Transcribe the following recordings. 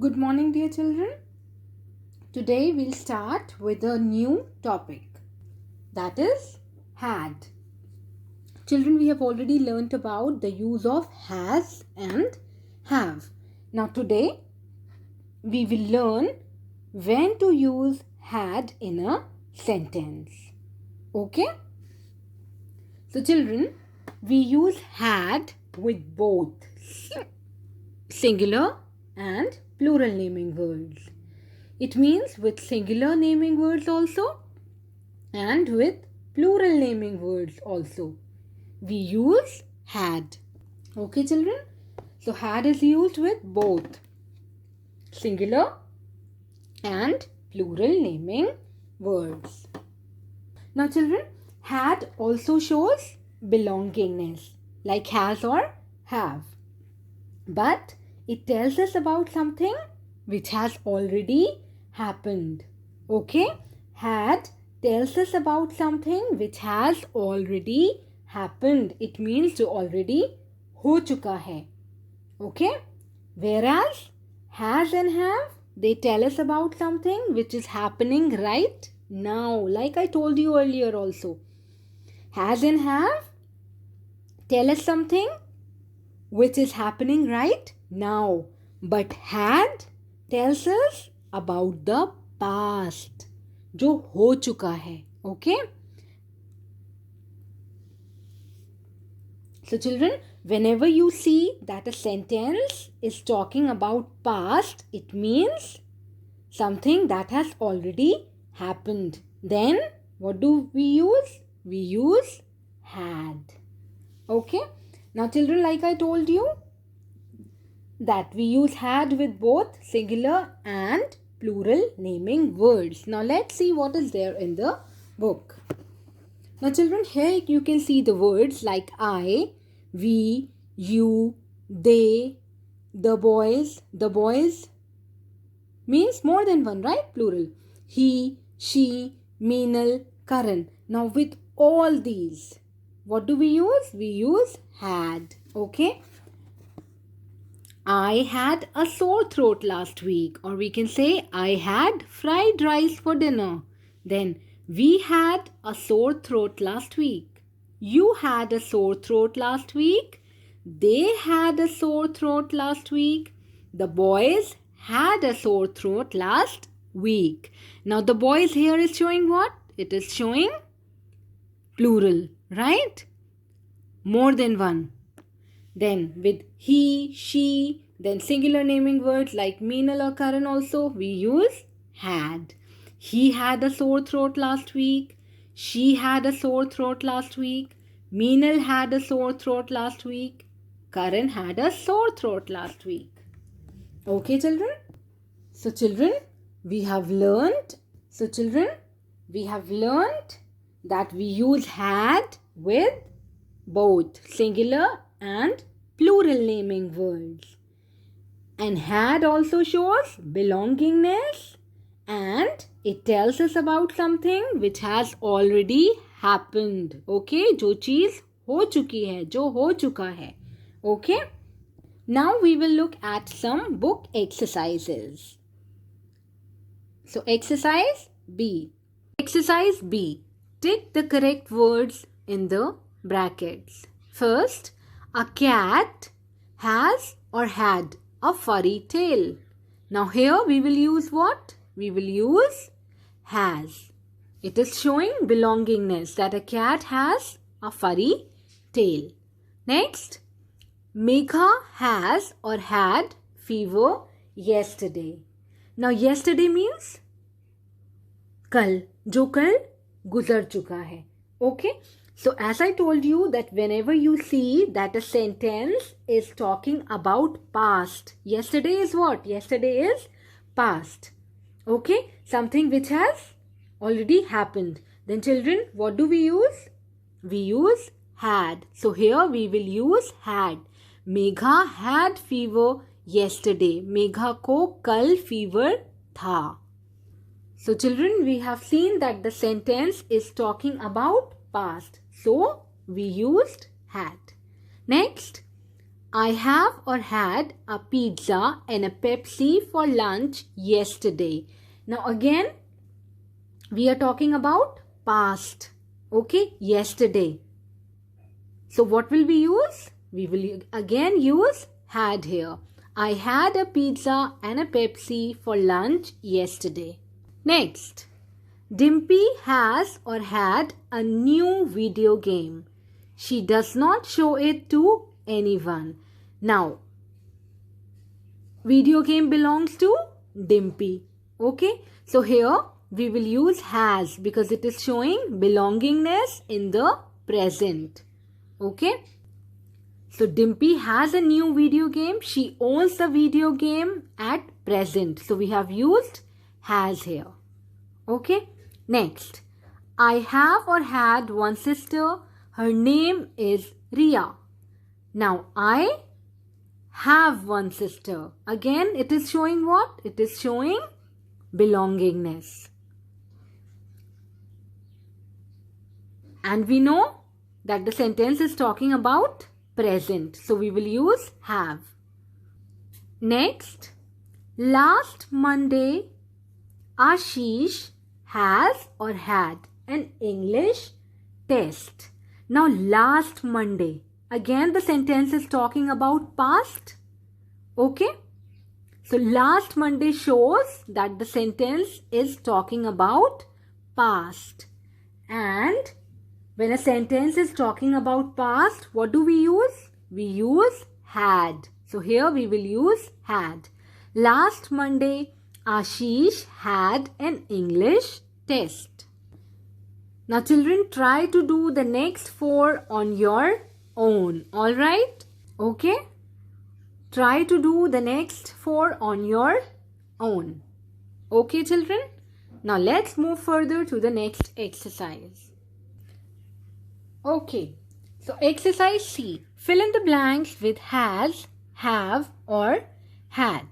Good morning, dear children. Today we'll start with a new topic, that is had. Children, we have already learnt about the use of has and have. Now today we will learn when to use had in a sentence. Okay? So children, we use had with both singular and plural naming words. It means with singular naming words also and with plural naming words also. We use had. Okay, children? So had is used with both singular and plural naming words. Now, children, had also shows belongingness like has or have. But it tells us about something which has already happened. Okay? Had tells us about something which has already happened. It means जो already हो चुका है. Okay? Whereas has and have, they tell us about something which is happening right now. Like I told you earlier also. Has and have tell us something which is happening right now. But had tells us about the past, जो हो चुका है. Okay? So children, whenever you see that a sentence is talking about past, it means something that has already happened. Then what do we use? We use had. Okay? Now children, like I told you that we use had with both singular and plural naming words. Now let's see what is there in the book. Now children, here you can see the words like I, we, you, they, the boys. The boys means more than one, right? Plural. He, she, Meenal, Karan. Now with all these, what do we use? We use had. Okay? I had a sore throat last week, or we can say I had fried rice for dinner. Then we had a sore throat last week. You had a sore throat last week. They had a sore throat last week. The boys had a sore throat last week. Now the boys here is showing what? It is showing plural, right? More than one. Then with he, she, then singular naming words like Meenal or Karan also, we use had. He had a sore throat last week. She had a sore throat last week. Meenal had a sore throat last week. Karan had a sore throat last week. Okay, children? So children, we have learned that we use had with both singular and plural naming words. And had also shows belongingness and it tells us about something which has already happened. Okay? जो चीज हो चुकी है, जो हो चुका है. Okay? Now we will look at some book exercises. So exercise B. Exercise B. Tick the correct words in the brackets. First, a cat has or had a furry tail. Now here we will use what? We will use has. It is showing belongingness that a cat has a furry tail. Next, Megha has or had fever yesterday. Now yesterday means कल, जो कल गुजर चुका है. Okay? So as I told you that whenever you see that a sentence is talking about past, yesterday is what? Yesterday is past. Okay? Something which has already happened. Then children, what do we use? We use had. So here we will use had. Megha had fever yesterday. Megha को कल fever था. So children, we have seen that the sentence is talking about past. So we used had. Next, I have or had a pizza and a Pepsi for lunch yesterday. Now again, we are talking about past. Okay, yesterday. So what will we use? We will again use had here. I had a pizza and a Pepsi for lunch yesterday. Next, Dimpy has or had a new video game. She does not show it to anyone. Now, video game belongs to Dimpy. Okay, so here we will use has because it is showing belongingness in the present. Okay, so Dimpy has a new video game. She owns the video game at present. So we have used has here. Okay, next, I have or had one sister. Her name is Ria. Now I have one sister. Again, it is showing what? It is showing belongingness. And we know that the sentence is talking about present. So we will use have. Next, last Monday, Ashish has or had an English test. Now last Monday. Again the sentence is talking about past. Okay. So last Monday shows that the sentence is talking about past. And when a sentence is talking about past, what do we use? We use had. So here we will use had. Last Monday, Ashish had an English test. Now children, try to do the next 4 on your own. Alright? Okay? Try to do the next 4 on your own. Okay children? Now let's move further to the next exercise. Okay. So exercise C. Fill in the blanks with has, have or had.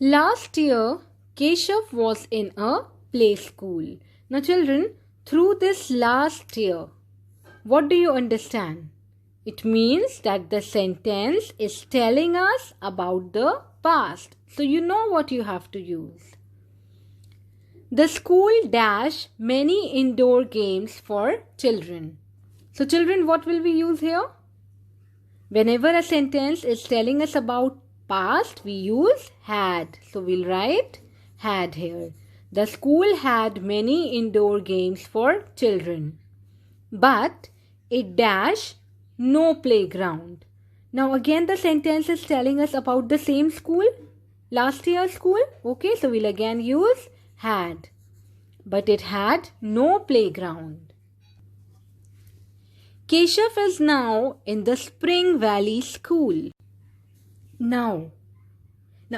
Last year, Keshav was in a play school. Now children, through this last year, what do you understand? It means that the sentence is telling us about the past. So you know what you have to use. The school dash many indoor games for children. So children, what will we use here? Whenever a sentence is telling us about past, we use had. So we'll write had here. The school had many indoor games for children. But it dash no playground. Now again the sentence is telling us about the same school. Last year's school. Okay, so we'll again use had. But it had no playground. Keshav is now in the Spring Valley School. Now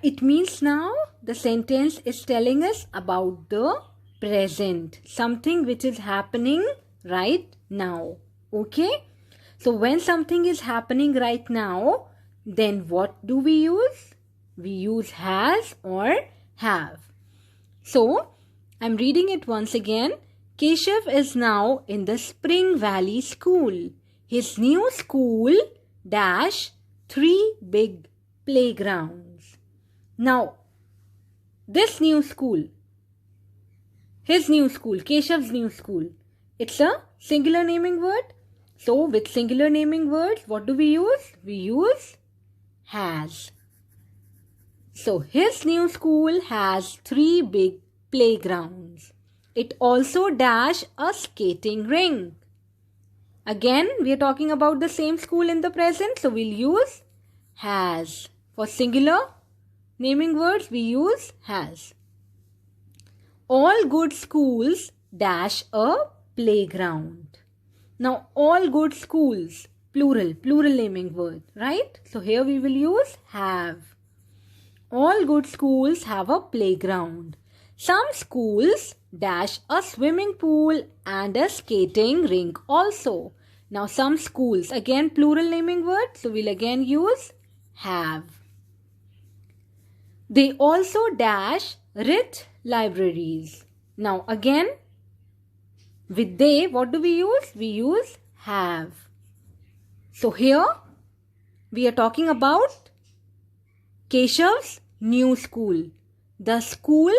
it means now the sentence is telling us about the present. Something which is happening right now. Okay? So when something is happening right now, then what do we use? We use has or have. So I'm reading it once again. Keshav is now in the Spring Valley School. His new school dash 3 big playgrounds. Now, this new school, his new school, Keshav's new school, it's a singular naming word. So, with singular naming words, what do we use? We use has. So, his new school has 3 big playgrounds. It also dash a skating rink. Again, we are talking about the same school in the present. So, we'll use has. For singular naming words, we use has. All good schools dash a playground. Now, all good schools, plural naming word, right? So, here we will use have. All good schools have a playground. Some schools dash a swimming pool and a skating rink also. Now, some schools, again plural naming word, so we'll again use have. They also dash rich libraries. Now, again, with they, what do we use? We use have. So, here we are talking about Keshav's new school. The school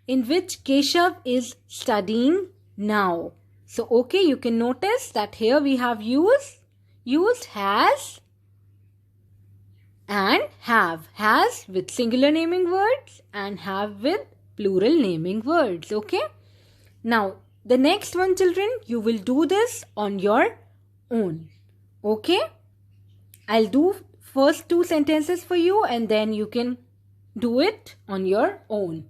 in which Keshav is studying now. So, okay, you can notice that here we have used has and have. Has with singular naming words and have with plural naming words. Okay. Now, the next one, children, you will do this on your own. Okay. I'll do first 2 sentences for you and then you can do it on your own.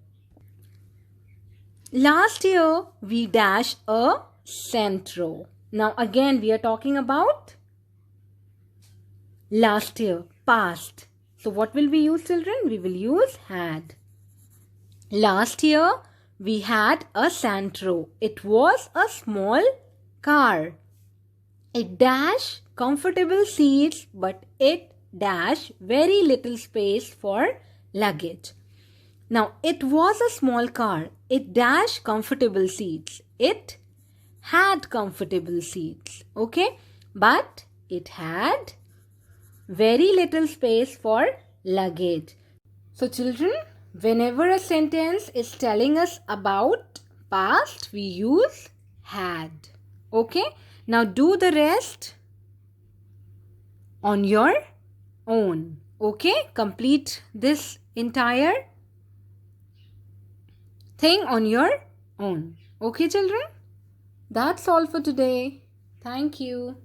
Last year, we dashed a centro. Now, again, we are talking about last year, past. So, what will we use, children? We will use had. Last year, we had a Santro. It was a small car. It dash comfortable seats, but it dash very little space for luggage. Now, it was a small car. It dash comfortable seats. It had comfortable seats. Okay? But it had very little space for luggage. So, children, whenever a sentence is telling us about past, we use had. Okay? Now, do the rest on your own. Okay? Complete this entire thing on your own. Okay, children? That's all for today. Thank you.